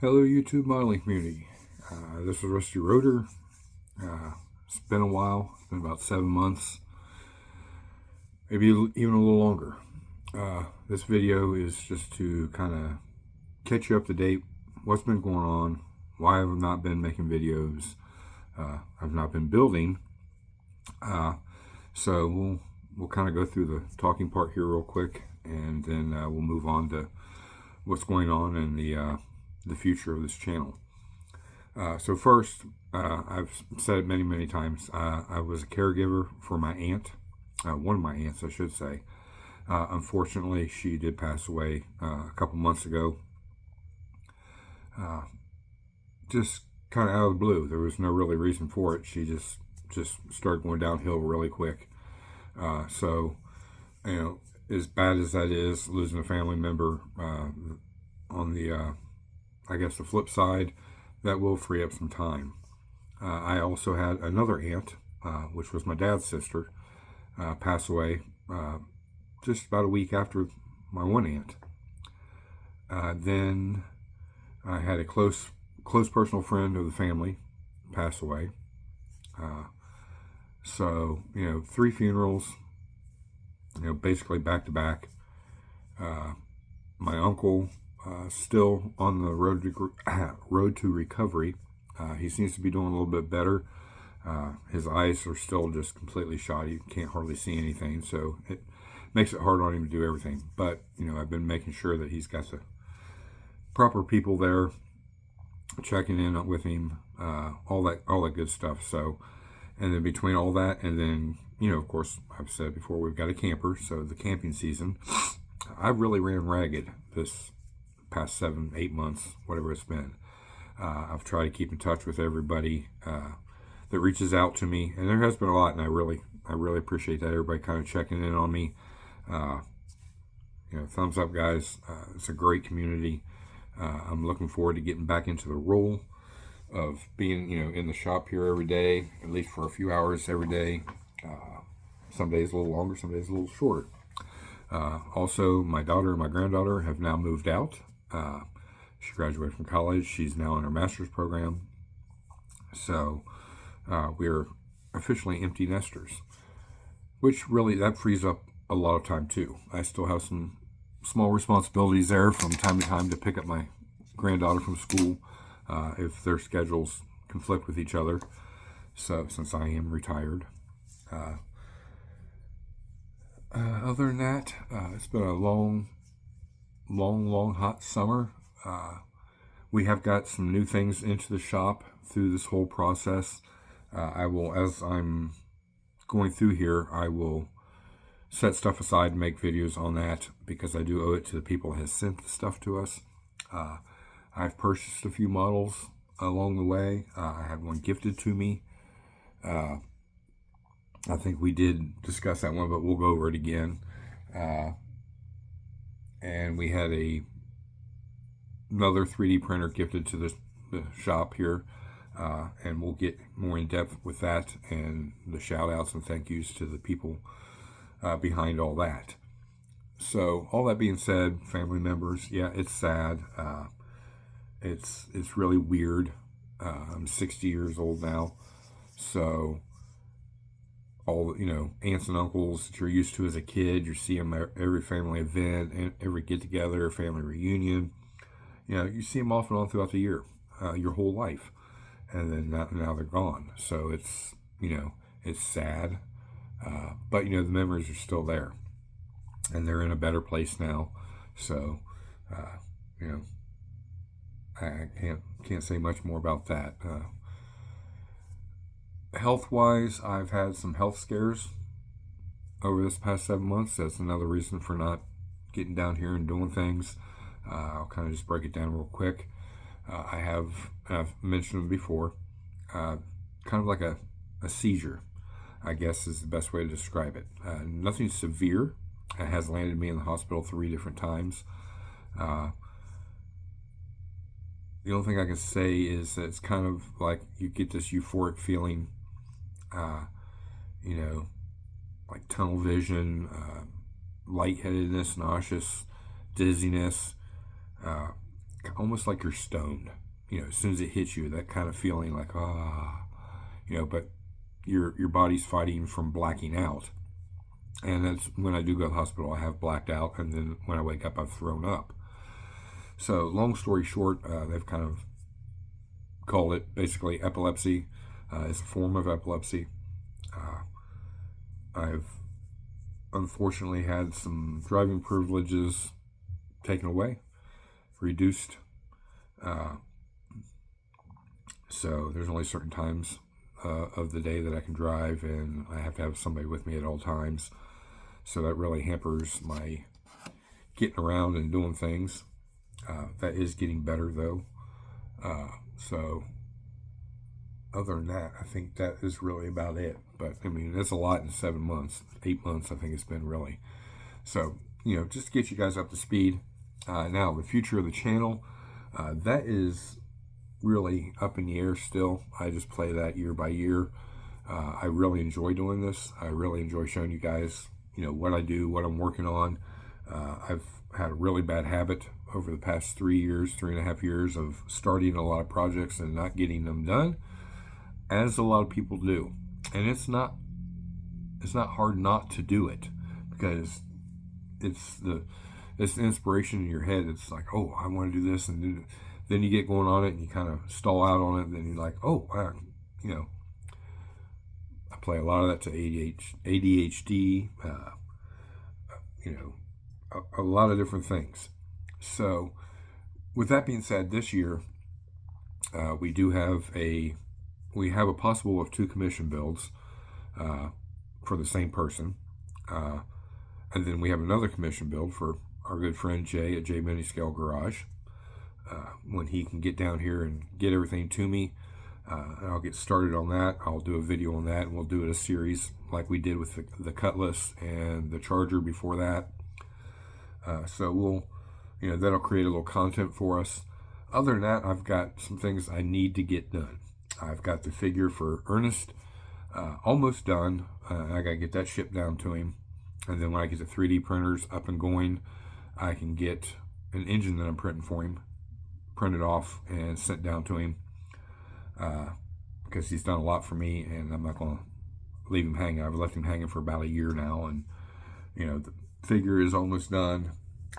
Hello YouTube modeling community. This is Rusty Rotor. It's been a while. It's been about 7 months, maybe even a little longer. This video is just to kind of catch you up to date. What's been going on? Why I've not been making videos. I've not been building. So we'll kind of go through the talking part here real quick, and then we'll move on to what's going on in the future of this channel. So first, I've said it many times, I was a caregiver for my aunt, one of my aunts I should say. Unfortunately, she did pass away a couple months ago. Just kind of out of the blue. There was no really reason for it. She just started going downhill really quick. So, you know, as bad as that is, losing a family member, on the I guess the flip side, that will free up some time. I also had another aunt, which was my dad's sister, pass away just about a week after my one aunt. Then I had a close personal friend of the family pass away. So, you know, 3 funerals, you know, basically back to back. My uncle, still on the road to recovery. He seems to be doing a little bit better. His eyes are still just completely shot. He can't hardly see anything, so it makes it hard on him to do everything. But, you know, I've been making sure that he's got the proper people there checking in with him, all that good stuff. So, and then between all that, and then, you know, of course, I've said before, we've got a camper, so the camping season, I really ran ragged this past 7-8 months, whatever it's been. I've tried to keep in touch with everybody that reaches out to me, and there has been a lot, and I really appreciate that. Everybody kind of checking in on me. You know, thumbs up, guys. It's a great community. I'm looking forward to getting back into the role of being, you know, in the shop here every day, at least for a few hours every day. Some days a little longer, some days a little shorter. Also, my daughter and my granddaughter have now moved out. She graduated from college. She's now in her master's program. So we're officially empty nesters, which really, that frees up a lot of time too. I still have some small responsibilities there from time to time to pick up my granddaughter from school if their schedules conflict with each other. So since I am retired. Other than that, it's been a long hot summer. We have got some new things into the shop through this whole process. I will, as I'm going through here, I will set stuff aside and make videos on that, because I do owe it to the people that have sent the stuff to us. I've purchased a few models along the way. I had one gifted to me. I think we did discuss that one, but we'll go over it again. And we had another 3D printer gifted to the shop here, and we'll get more in depth with that and the shout outs and thank yous to the people behind all that. So all that being said, family members, yeah, it's sad. It's really weird. I'm 60 years old now, so all, you know, aunts and uncles that you're used to as a kid, you see them at every family event and every get together, family reunion. You know, you see them off and on throughout the year, your whole life, and then now they're gone. So it's, you know, it's sad, but, you know, the memories are still there, and they're in a better place now. So, you know, I can't say much more about that. Health-wise, I've had some health scares over this past 7 months. That's another reason for not getting down here and doing things. I'll kind of just break it down real quick. I've mentioned before, kind of like a seizure, I guess is the best way to describe it. Nothing severe. It has landed me in the hospital 3 different times. The only thing I can say is that it's kind of like you get this euphoric feeling, you know, like tunnel vision, lightheadedness, nauseous, dizziness, almost like you're stoned. As soon as it hits you, that kind of feeling like, but your body's fighting from blacking out. And that's when I do go to the hospital, I have blacked out, and then when I wake up, I've thrown up. So long story short, they've kind of called it basically epilepsy. It's a form of epilepsy. I've unfortunately had some driving privileges taken away, reduced. So there's only certain times of the day that I can drive, and I have to have somebody with me at all times. So that really hampers my getting around and doing things. That is getting better, though. So other than that, I think that is really about it. But, I mean, that's a lot in 7 months. 8 months, I think it's been, really. So, just to get you guys up to speed. Now, the future of the channel, that is really up in the air still. I just play that year by year. I really enjoy doing this. I really enjoy showing you guys, what I do, what I'm working on. I've had a really bad habit over the past 3.5 years of starting a lot of projects and not getting them done, as a lot of people do. And it's not hard not to do it, because it's the inspiration in your head. It's like, oh, I want to do this, and then you get going on it and you kind of stall out on it, and then you're like, oh, wow, I play a lot of that to ADHD, a lot of different things. So with that being said, this year we have a possible of 2 commission builds for the same person, and then we have another commission build for our good friend Jay at J Mini Scale Garage. When he can get down here and get everything to me, I'll get started on that. I'll do a video on that, and we'll do it a series like we did with the Cutlass and the Charger before that. So we'll, that'll create a little content for us. Other than that, I've got some things I need to get done. I've got the figure for Ernest almost done. I got to get that shipped down to him. And then when I get the 3D printers up and going, I can get an engine that I'm printing for him printed off and sent down to him, because he's done a lot for me, and I'm not going to leave him hanging. I've left him hanging for about a year now, and the figure is almost done.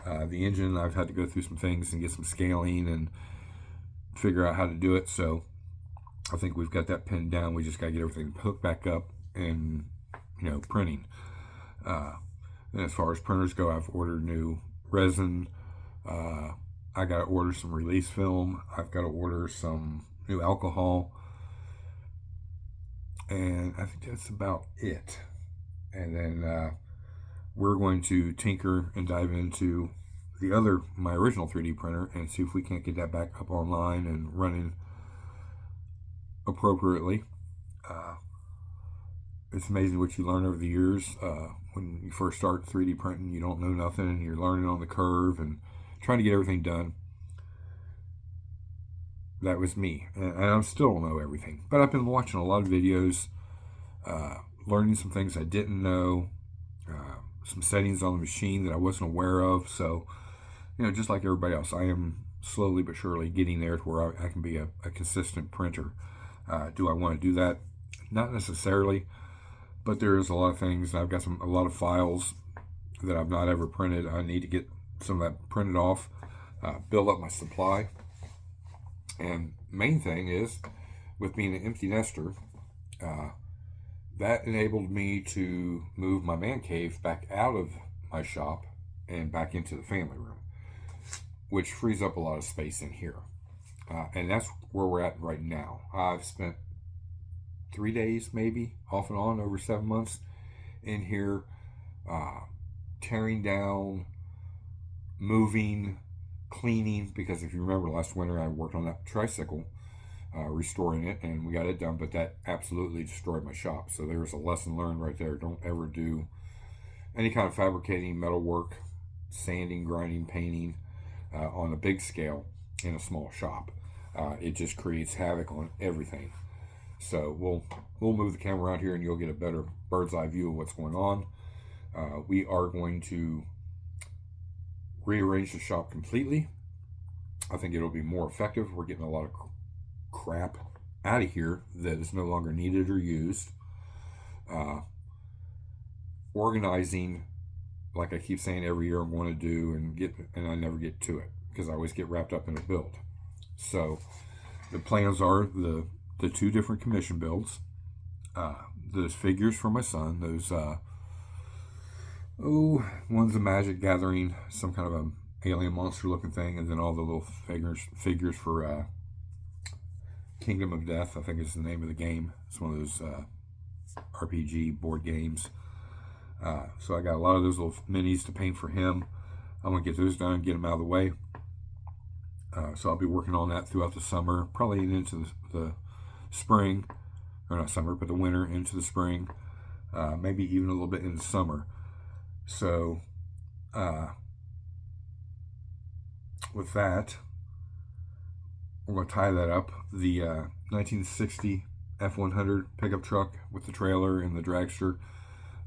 The engine, I've had to go through some things and get some scaling and figure out how to do it. So I think we've got that pinned down. We just got to get everything hooked back up and printing. And as far as printers go, I've ordered new resin. I got to order some release film. I've got to order some new alcohol. And I think that's about it. And then we're going to tinker and dive into my original 3D printer and see if we can't get that back up online and running appropriately. It's amazing what you learn over the years. When you first start 3D printing, you don't know nothing, and you're learning on the curve and trying to get everything done. That was me, and I still don't know everything. But I've been watching a lot of videos, learning some things I didn't know, some settings on the machine that I wasn't aware of. So, just like everybody else, I am slowly but surely getting there to where I can be a consistent printer. Do I want to do that? Not necessarily, but there is a lot of things. I've got a lot of files that I've not ever printed. I need to get some of that printed off, build up my supply. And main thing is, with being an empty nester, that enabled me to move my man cave back out of my shop and back into the family room, which frees up a lot of space in here. And that's where we're at right now. I've spent 3 days, maybe, off and on, over 7 months in here, tearing down, moving, cleaning, because if you remember last winter I worked on that tricycle, restoring it, and we got it done, but that absolutely destroyed my shop. So there's a lesson learned right there. Don't ever do any kind of fabricating, metal work, sanding, grinding, painting on a big scale in a small shop. It just creates havoc on everything. So we'll move the camera around here and you'll get a better bird's eye view of what's going on. We are going to rearrange the shop completely. I think it'll be more effective. We're getting a lot of crap out of here that is no longer needed or used. Organizing, like I keep saying every year, I'm going to do and I never get to it because I always get wrapped up in a build. So the plans are the two different commission builds, those figures for my son, those one's a Magic Gathering, some kind of a alien monster looking thing, and then all the little figures for Kingdom of Death, I think is the name of the game. It's one of those RPG board games. So I got a lot of those little minis to paint for him. I'm going to get those done and get them out of the way. So I'll be working on that throughout the summer, probably into the spring, or not summer, but the winter into the spring, maybe even a little bit in the summer. So with that, we're going to tie that up. The 1960 F100 pickup truck with the trailer and the dragster,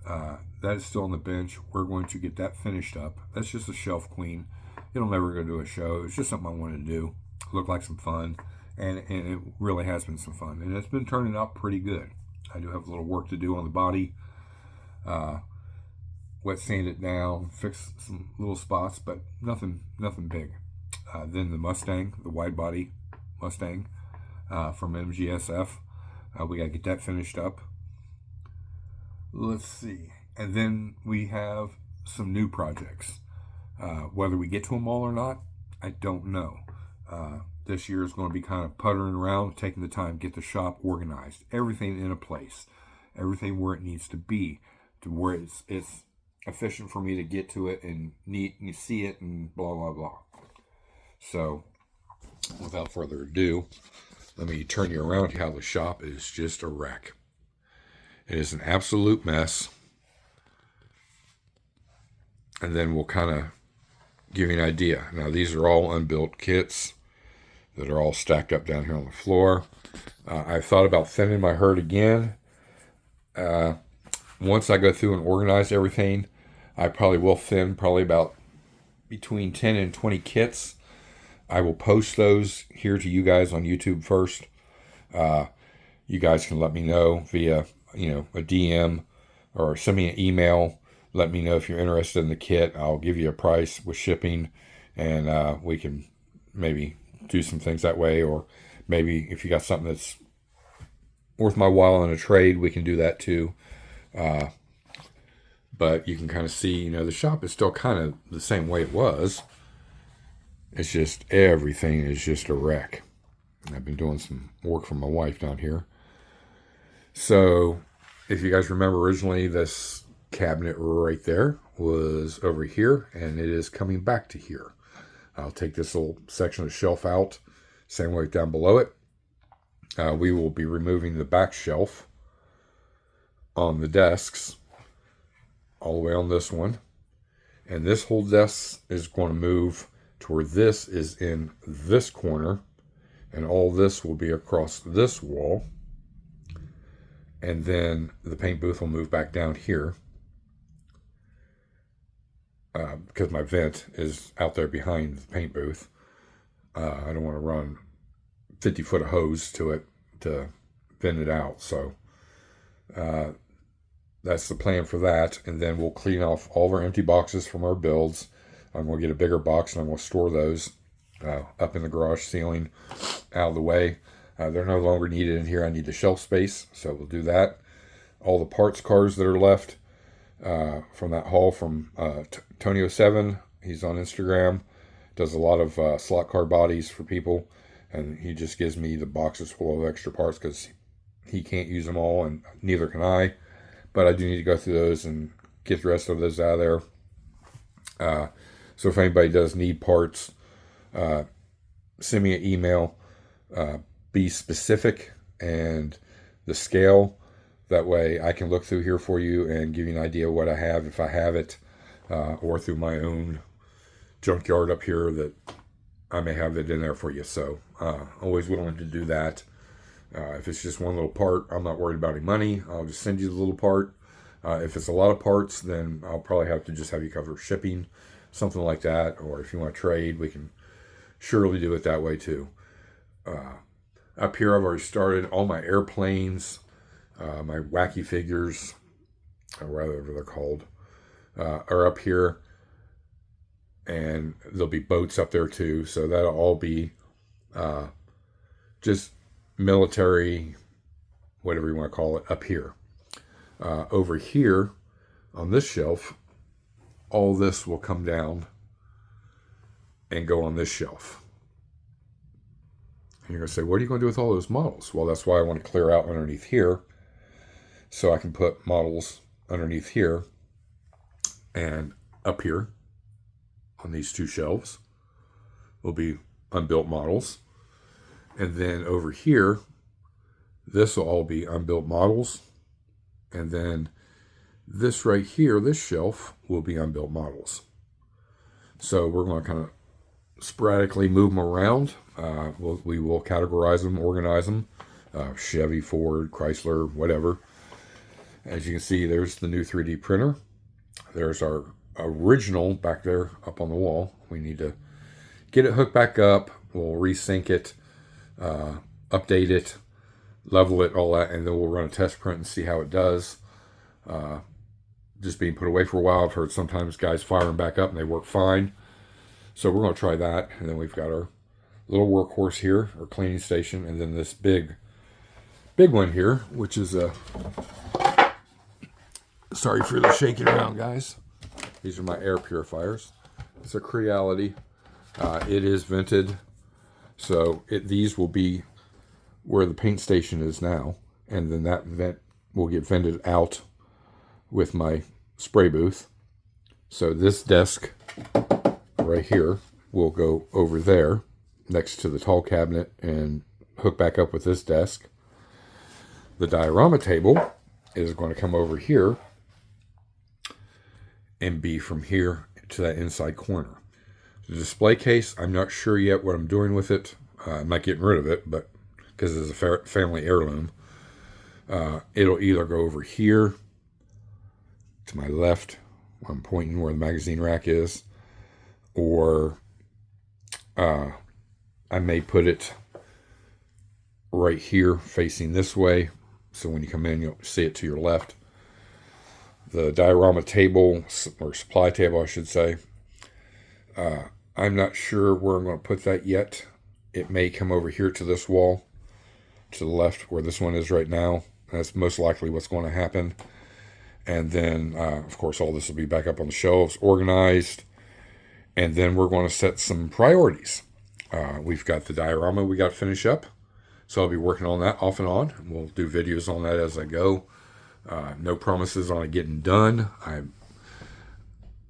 that is still on the bench. We're going to get that finished up. That's just a shelf queen. It'll never go to a show. It's just something I wanted to do. Look like some fun. And it really has been some fun. And it's been turning out pretty good. I do have a little work to do on the body. Wet sand it down, fix some little spots, but nothing big. Then the Mustang, the wide body Mustang from MGSF. We got to get that finished up. Let's see. And then we have some new projects. Whether we get to them all or not, I don't know. This year is going to be kind of puttering around, taking the time, get the shop organized, everything in a place, everything where it needs to be, to where it's efficient for me to get to it and neat and you see it and blah blah blah. So, without further ado, let me turn you around to how the shop is just a wreck. It is an absolute mess. And then we'll kind of give you an idea. Now, these are all unbuilt kits that are all stacked up down here on the floor. I've thought about thinning my herd again. Once I go through and organize everything, I probably will thin probably about between 10 and 20 kits. I will post those here to you guys on YouTube first. You guys can let me know via, a DM or send me an email. Let me know if you're interested in the kit. I'll give you a price with shipping, and we can maybe do some things that way. Or maybe if you got something that's worth my while in a trade, we can do that too. But you can kind of see, the shop is still kind of the same way it was. It's just everything is just a wreck. I've been doing some work for my wife down here. So if you guys remember originally, this cabinet right there was over here, and it is coming back to here. I'll take this little section of shelf out, same way down below it. We will be removing the back shelf on the desks all the way on this one, and this whole desk is going to move to where this is in this corner, and all this will be across this wall, and then the paint booth will move back down here. Because my vent is out there behind the paint booth. I don't want to run 50 foot of hose to it to vent it out. So that's the plan for that. And then we'll clean off all of our empty boxes from our builds. I'm going to get a bigger box and I'm going to store those up in the garage ceiling out of the way. They're no longer needed in here. I need the shelf space, so we'll do that. All the parts cars that are left from that haul from Tonio7, he's on Instagram, does a lot of slot car bodies for people, and he just gives me the boxes full of extra parts because he can't use them all, and neither can I, but I do need to go through those and get the rest of those out of there. So if anybody does need parts, send me an email, be specific and the scale. That way I can look through here for you and give you an idea of what I have, if I have it, or through my own junkyard up here that I may have it in there for you. So always willing to do that. If it's just one little part, I'm not worried about any money. I'll just send you the little part. If it's a lot of parts, then I'll probably have to just have you cover shipping, something like that. Or if you want to trade, we can surely do it that way too. Up here, I've already started all my airplanes, my wacky figures, or whatever they're called, are up here. And there'll be boats up there too. So that'll all be just military, whatever you want to call it, up here. Over here on this shelf, all this will come down and go on this shelf. And you're going to say, what are you going to do with all those models? Well, that's why I want to clear out underneath here, so I can put models underneath here and up here on these two shelves will be unbuilt models. And then over here, this will all be unbuilt models. And then this right here, this shelf, will be unbuilt models. So we're going to kind of sporadically move them around. We will categorize them, organize them. Chevy, Ford, Chrysler, whatever. As you can see, there's the new 3D printer. There's our original back there up on the wall. We need to get it hooked back up. We'll resync it, update it, level it, all that, and then we'll run a test print and see how it does. Just being put away for a while. I've heard sometimes guys fire them back up and they work fine. So we're going to try that. And then we've got our little workhorse here, our cleaning station, and then this big one here, which is a... Sorry for the shaking around, guys. These are my air purifiers. It's a Creality. It is vented. So these will be where the paint station is now. And then that vent will get vented out with my spray booth. So this desk right here will go over there next to the tall cabinet and hook back up with this desk. The diorama table is going to come over here and be from here to that inside corner. The display case, I'm not sure yet what I'm doing with it. I'm not getting rid of it, but because it's a family heirloom. It'll either go over here to my left, I'm pointing where the magazine rack is, or I may put it right here facing this way, so when you come in you'll see it to your left. The diorama table, or supply table I should say, I'm not sure where I'm going to put that yet. It may come over here to this wall to the left where this one is right now. That's most likely what's going to happen. And then of course all this will be back up on the shelves, organized. And then we're going to set some priorities. We've got the diorama we got to finish up, so I'll be working on that off and on. We'll do videos on that as I go. No promises on it getting done.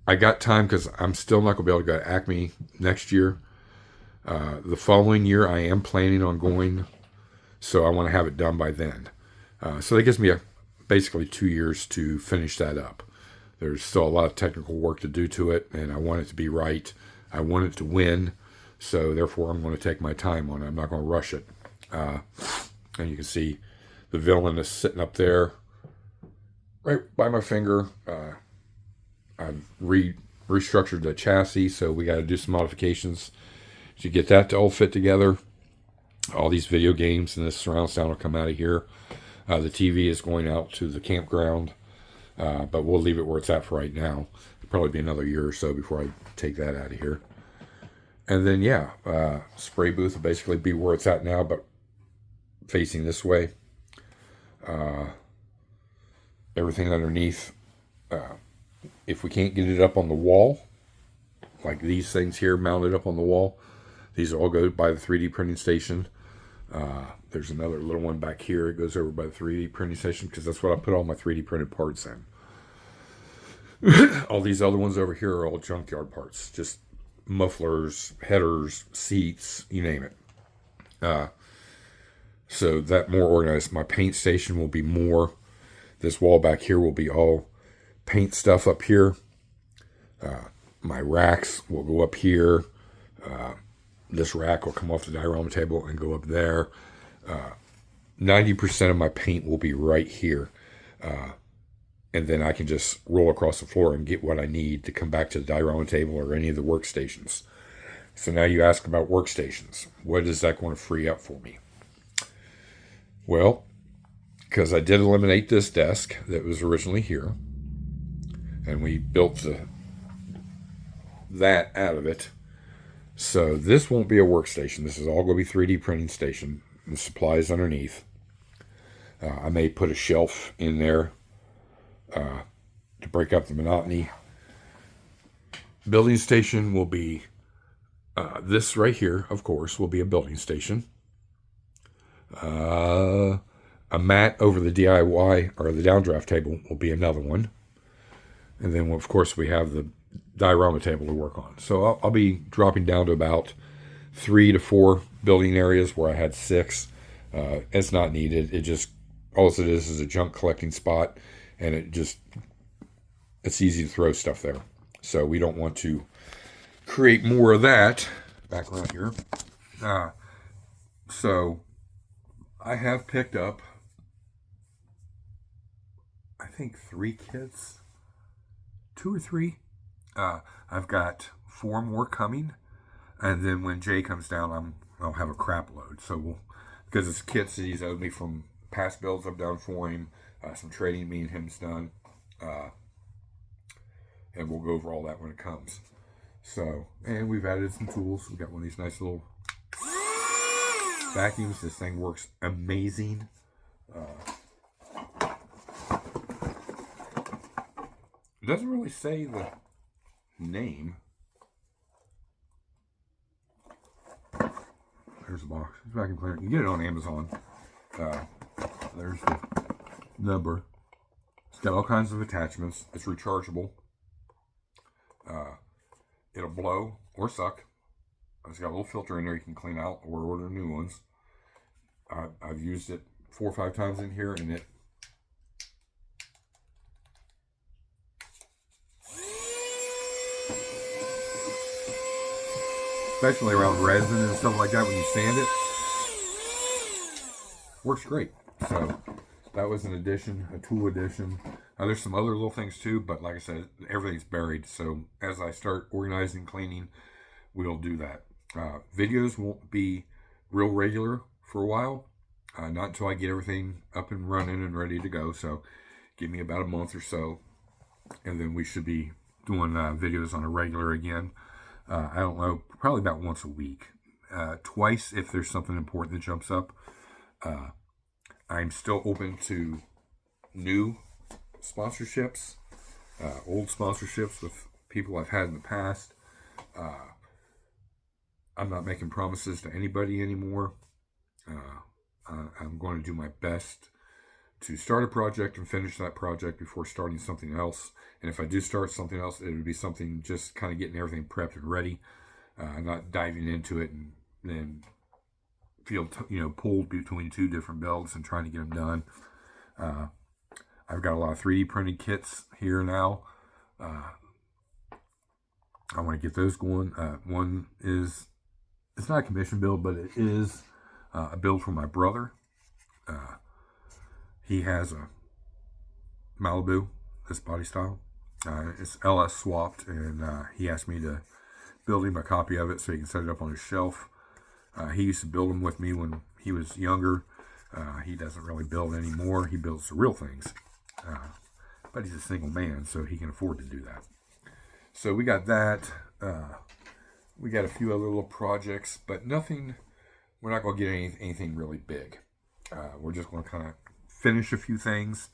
I got time because I'm still not going to be able to go to Acme next year. The following year I am planning on going, so I want to have it done by then. So that gives me basically 2 years to finish that up. There's still a lot of technical work to do to it, and I want it to be right. I want it to win, so therefore I'm going to take my time on it. I'm not going to rush it. And you can see the villain is sitting up there right by my finger. I've restructured the chassis, so we got to do some modifications to get that to all fit together. All these video games and this surround sound will come out of here. The TV is going out to the campground, but we'll leave it where it's at for right now. It'll probably be another year or so before I take that out of here. And then, yeah, spray booth will basically be where it's at now, but facing this way. Everything underneath, if we can't get it up on the wall, like these things here mounted up on the wall, these all go by the 3D printing station. There's another little one back here. It goes over by the 3D printing station because that's what I put all my 3D printed parts in. All these other ones over here are all junkyard parts. Just mufflers, headers, seats, you name it. So that more organized. My paint station will be more. This wall back here will be all paint stuff up here. My racks will go up here. This rack will come off the diorama table and go up there. 90% of my paint will be right here. And then I can just roll across the floor and get what I need to come back to the diorama table or any of the workstations. So now you ask about workstations. What is that going to free up for me? Well, because I did eliminate this desk that was originally here, and we built that out of it. So this won't be a workstation. This is all going to be 3D printing station. The supplies underneath. I may put a shelf in there to break up the monotony. Building station will be this right here, of course, will be a building station. A mat over the DIY or the downdraft table will be another one. And then, of course, we have the diorama table to work on. So I'll be dropping down to about 3 to 4 building areas where I had 6. It's not needed. It just, all it is a junk collecting spot, and it's easy to throw stuff there. So we don't want to create more of that. Back around here. So I have picked up, I think 3 kits, 2 or 3. I've got 4 more coming, and then when Jay comes down, I'll have a crap load. So because it's kits that he's owed me from past builds I've done for him, some trading me and him's done, and we'll go over all that when it comes. So, and we've added some tools. We've got one of these nice little vacuums. This thing works amazing. It doesn't really say the name. There's the box. It's vacuum cleaner. You get it on Amazon. There's the number. It's got all kinds of attachments. It's rechargeable. It'll blow or suck. It's got a little filter in there you can clean out or order new ones. I've used it 4 or 5 times in here, and it especially around resin and stuff like that when you sand it, works great. So that was an addition, a tool addition. There's some other little things too, but like I said, everything's buried. So as I start organizing, cleaning, we'll do that. Videos won't be real regular for a while, not until I get everything up and running and ready to go. So give me about a month or so, and then we should be doing videos on a regular again. I don't know, probably about once a week, twice if there's something important that jumps up. I'm still open to new sponsorships, old sponsorships with people I've had in the past. I'm not making promises to anybody anymore. I'm going to do my best to start a project and finish that project before starting something else. And if I do start something else, it would be something just kind of getting everything prepped and ready, not diving into it and then feel pulled between 2 different builds and trying to get them done. I've got a lot of 3D printed kits here now. I want to get those going. One is, it's not a commission build, but it is a build for my brother. He has a Malibu, this body style. It's LS swapped, and he asked me to build him a copy of it so he can set it up on his shelf. He used to build them with me when he was younger. He doesn't really build anymore. He builds the real things. But he's a single man, so he can afford to do that. So we got that. We got a few other little projects, but nothing. We're not going to get anything really big. We're just going to kind of finish a few things.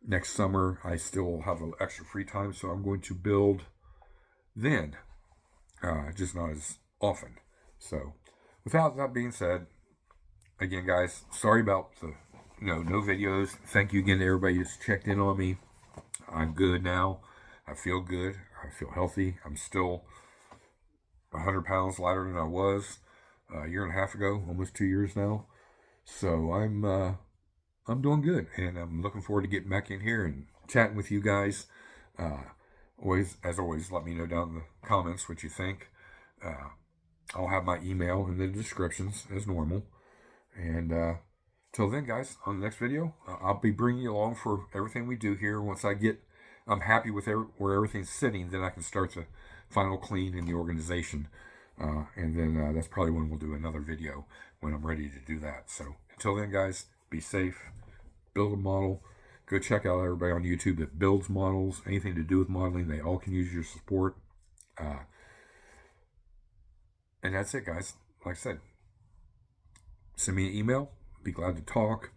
Next summer, I still have an extra free time, so I'm going to build then. Just not as often. So, without that being said, again, guys, sorry about the no videos. Thank you again to everybody who's checked in on me. I'm good now. I feel good. I feel healthy. I'm still 100 pounds lighter than I was a year and a half ago, almost 2 years now. So I'm doing good, and I'm looking forward to getting back in here and chatting with you guys. As always, let me know down in the comments what you think. I'll have my email in the descriptions as normal. And till then, guys, on the next video, I'll be bringing you along for everything we do here once I get I'm happy with where everything's sitting, then I can start the final clean in the organization. And then that's probably when we'll do another video when I'm ready to do that. So until then, guys, be safe, build a model. Go check out everybody on YouTube that builds models, anything to do with modeling. They all can use your support. And that's it, guys. Like I said, send me an email. Be glad to talk.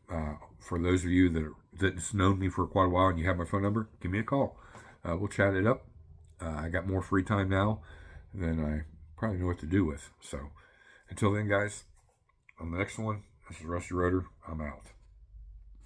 For those of you that's known me for quite a while and you have my phone number, give me a call. We'll chat it up. I got more free time now than I probably know what to do with. So until then, guys, on the next one, this is Rusty Rotor. I'm out.